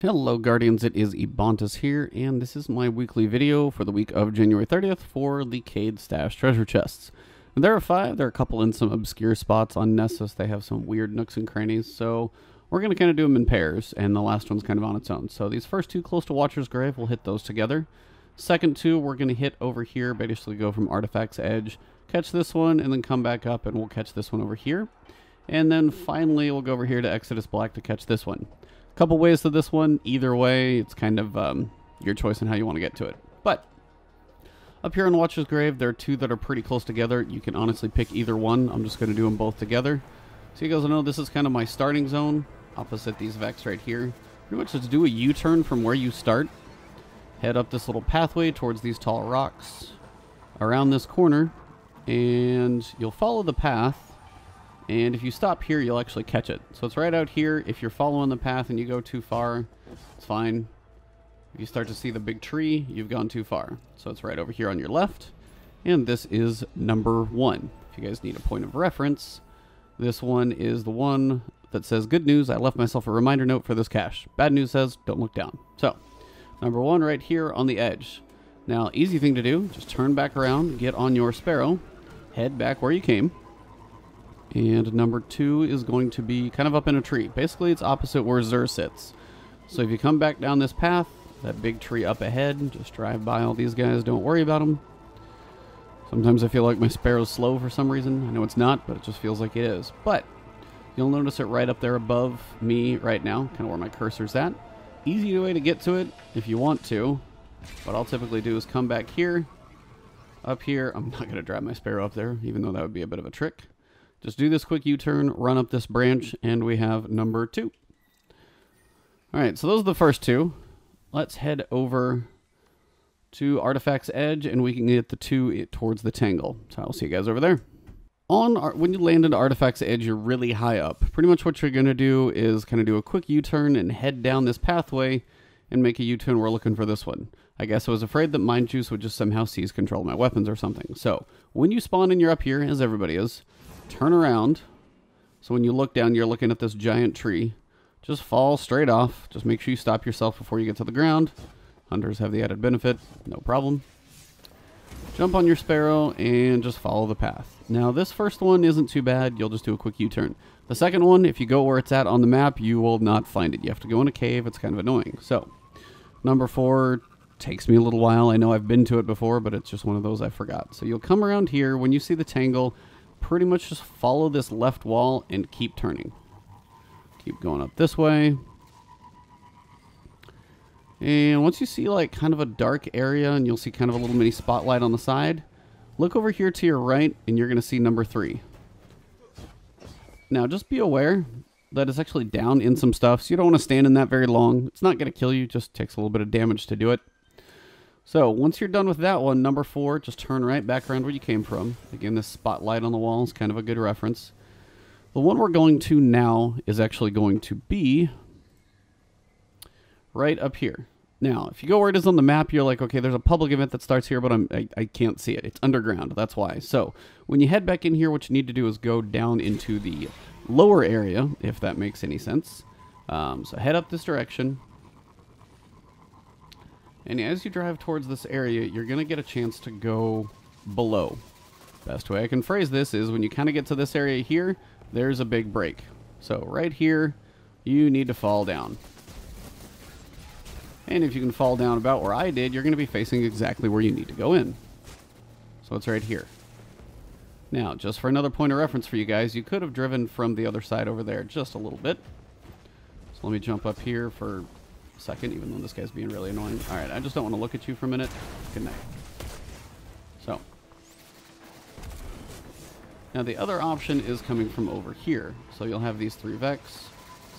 Hello Guardians, it is Ebontis here, and this is my weekly video for the week of January 30th for the Cayde stash treasure chests. And there are 5, there are a couple in some obscure spots on Nessus. They have some weird nooks and crannies, so we're going to kind of do them in pairs, and the last one's kind of on its own. So these first 2 close to Watcher's Grave, we'll hit those together. Second 2, we're going to hit over here, basically go from Artifact's Edge, catch this one, and then come back up, and we'll catch this one over here. And then finally, we'll go over here to Exodus Black to catch this one. Couple ways to this one. Either way, it's kind of your choice on how you want to get to it. But up here on Watcher's Grave, there are 2 that are pretty close together. You can honestly pick either one. I'm just going to do them both together. So you guys know this is kind of my starting zone, opposite these Vex right here. Pretty much just do a U-turn from where you start. Head up this little pathway towards these tall rocks, around this corner, and you'll follow the path. And if you stop here, you'll actually catch it. So it's right out here. If you're following the path and you go too far, it's fine. If you start to see the big tree, you've gone too far. So it's right over here on your left. And this is number 1. If you guys need a point of reference, this one is the one that says, "Good news, I left myself a reminder note for this cache." Bad news says, "Don't look down." So, number 1 right here on the edge. Now, easy thing to do, just turn back around, get on your Sparrow, head back where you came. And number 2 is going to be kind of up in a tree. Basically, it's opposite where Xur sits. So if you come back down this path, that big tree up ahead, just drive by all these guys. Don't worry about them. Sometimes I feel like my Sparrow's slow for some reason. I know it's not, but it just feels like it is. But you'll notice it right up there above me right now, kind of where my cursor's at. Easy way to get to it if you want to. What I'll typically do is come back here, up here. I'm not going to drive my Sparrow up there, even though that would be a bit of a trick. Just do this quick U-turn, run up this branch, and we have number 2. Alright, so those are the first 2. Let's head over to Artifact's Edge, and we can get the 2 towards the Tangle. So I'll see you guys over there. When you land into Artifact's Edge, you're really high up. Pretty much what you're going to do is kind of do a quick U-turn and head down this pathway and make a U-turn. We're looking for this one. I guess I was afraid that Mind Juice would just somehow seize control of my weapons or something. So, when you spawn and you're up here, as everybody is, turn around. So when you look down, you're looking at this giant tree. Just fall straight off. Just make sure you stop yourself before you get to the ground. Hunters have the added benefit. No problem. Jump on your Sparrow and just follow the path. Now this first one isn't too bad. You'll just do a quick U-turn. The second one, if you go where it's at on the map, you will not find it. You have to go in a cave. It's kind of annoying. So number 4 takes me a little while. I know I've been to it before, but it's just one of those I forgot. So you'll come around here. When you see the Tangle, pretty much just follow this left wall and keep turning. Keep going up this way. And once you see like kind of a dark area and you'll see kind of a little mini spotlight on the side, look over here to your right and you're going to see number 3. Now just be aware that it's actually down in some stuff, so you don't want to stand in that very long. It's not going to kill you, just takes a little bit of damage to do it. So, once you're done with that one, number 4, just turn right back around where you came from. Again, this spotlight on the wall is kind of a good reference. The one we're going to now is actually going to be right up here. Now, if you go where it is on the map, you're like, okay, there's a public event that starts here, but I can't see it. It's underground, that's why. So, when you head back in here, what you need to do is go down into the lower area, if that makes any sense. So, head up this direction. And as you drive towards this area, you're going to get a chance to go below. Best way I can phrase this is when you kind of get to this area here, there's a big break. So right here, you need to fall down. And if you can fall down about where I did, you're going to be facing exactly where you need to go in. So it's right here. Now, just for another point of reference for you guys, you could have driven from the other side over there just a little bit. So let me jump up here for second, even though this guy's being really annoying. Alright, I just don't want to look at you for a minute. Good night. So. Now the other option is coming from over here. So you'll have these 3 Vex.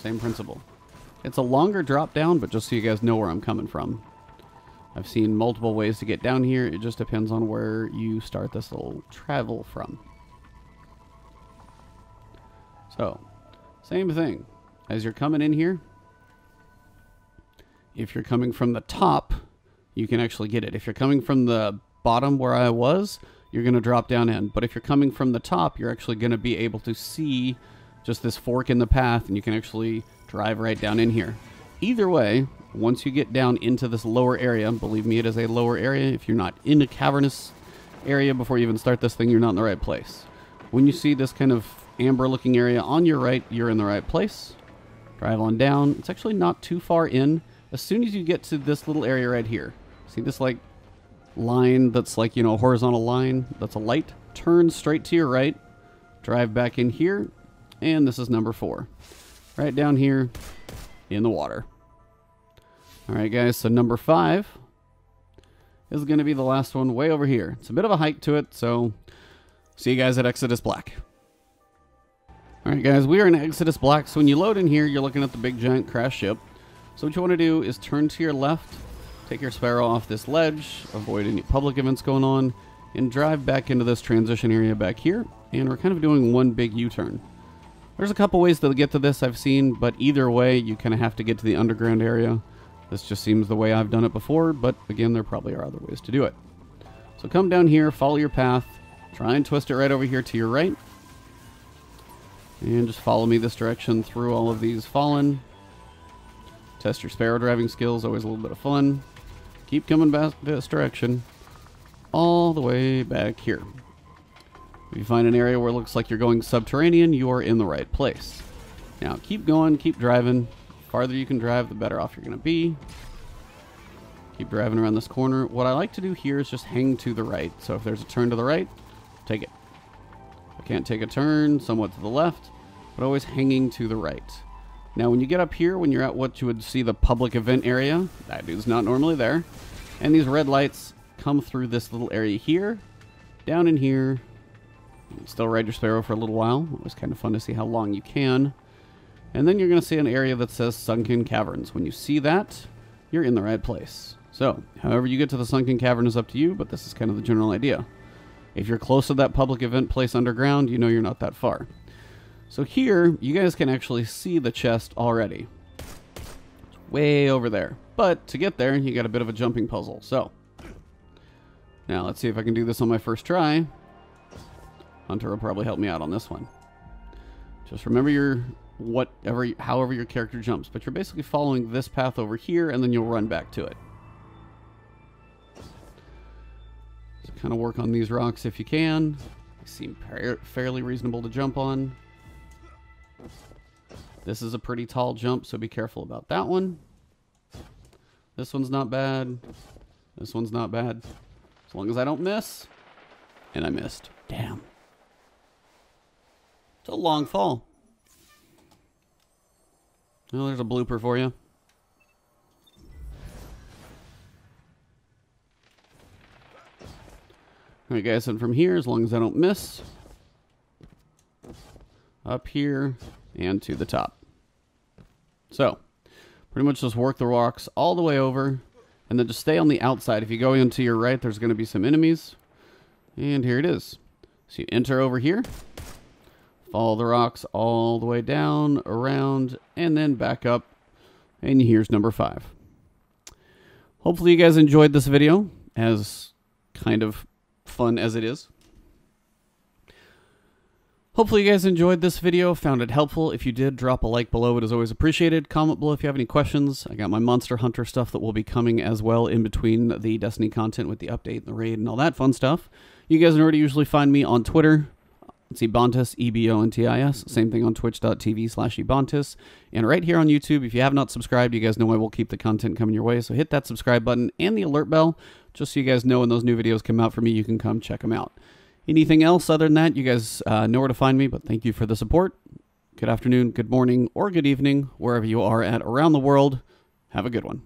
Same principle. It's a longer drop down, but just so you guys know where I'm coming from. I've seen multiple ways to get down here. It just depends on where you start this little travel from. So, same thing. As you're coming in here, if you're coming from the top, you can actually get it. If you're coming from the bottom where I was, you're going to drop down in. But if you're coming from the top, you're actually going to be able to see just this fork in the path, and you can actually drive right down in here. either way, once you get down into this lower area, believe me, it is a lower area. If you're not in a cavernous area before you even start this thing, you're not in the right place. When you see this kind of amber looking area on your right, you're in the right place. Drive on down. It's actually not too far in. As soon as you get to this little area right here, see this like line that's like, you know, a horizontal line, that's a light. Turn straight to your right, drive back in here, and this is number 4. Right down here in the water. Alright guys, so number 5 is going to be the last one way over here. It's a bit of a hike to it, so see you guys at Exodus Black. Alright guys, we are in Exodus Black, so when you load in here, you're looking at the big giant crash ship. So what you want to do is turn to your left, take your Sparrow off this ledge, avoid any public events going on, and drive back into this transition area back here, and we're kind of doing one big U-turn. There's a couple ways to get to this I've seen, but either way, you kind of have to get to the underground area. This just seems the way I've done it before, but again, there probably are other ways to do it. So come down here, follow your path, try and twist it right over here to your right, and just follow me this direction through all of these fallen. Test your Sparrow driving skills, always a little bit of fun. Keep coming back this direction, all the way back here. If you find an area where it looks like you're going subterranean, you're in the right place. Now keep going, keep driving. The farther you can drive, the better off you're going to be. Keep driving around this corner. What I like to do here is just hang to the right. So if there's a turn to the right, take it. I can't take a turn, somewhat to the left, but always hanging to the right. Now when you get up here, when you're at what you would see the public event area, that dude's not normally there. And these red lights come through this little area here, down in here. You can still ride your Sparrow for a little while. It was kind of fun to see how long you can. And then you're going to see an area that says Sunken Caverns. When you see that, you're in the right place. So, however you get to the Sunken Cavern is up to you, but this is kind of the general idea. If you're close to that public event place underground, you know you're not that far. So here, you guys can actually see the chest already. It's way over there. But to get there, you got a bit of a jumping puzzle. So, now let's see if I can do this on my first try. Hunter will probably help me out on this one. Just remember however your character jumps, but you're basically following this path over here, and then you'll run back to it. So kind of work on these rocks if you can. They seem fairly reasonable to jump on. This is a pretty tall jump, so be careful about that one. This one's not bad. This one's not bad. As long as I don't miss. And I missed. Damn. It's a long fall. Well, there's a blooper for you. Alright guys, and from here, as long as I don't miss, up here and to the top. So, pretty much just work the rocks all the way over, and then just stay on the outside. If you go into your right, there's going to be some enemies. And here it is. So you enter over here, follow the rocks all the way down, around, and then back up. And here's number 5. Hopefully you guys enjoyed this video, as kind of fun as it is. Hopefully you guys enjoyed this video, found it helpful. If you did, drop a like below. It is always appreciated. Comment below if you have any questions. I got my Monster Hunter stuff that will be coming as well in between the Destiny content with the update and the raid and all that fun stuff. You guys know where to usually find me on Twitter. It's Ebontis, E-B-O-N-T-I-S. Same thing on twitch.tv/Ebontis. And right here on YouTube, if you have not subscribed, you guys know I will keep the content coming your way. So hit that subscribe button and the alert bell, just so you guys know when those new videos come out for me, you can come check them out. Anything else other than that, you guys know where to find me, but thank you for the support. Good afternoon, good morning, or good evening, wherever you are at around the world. Have a good one.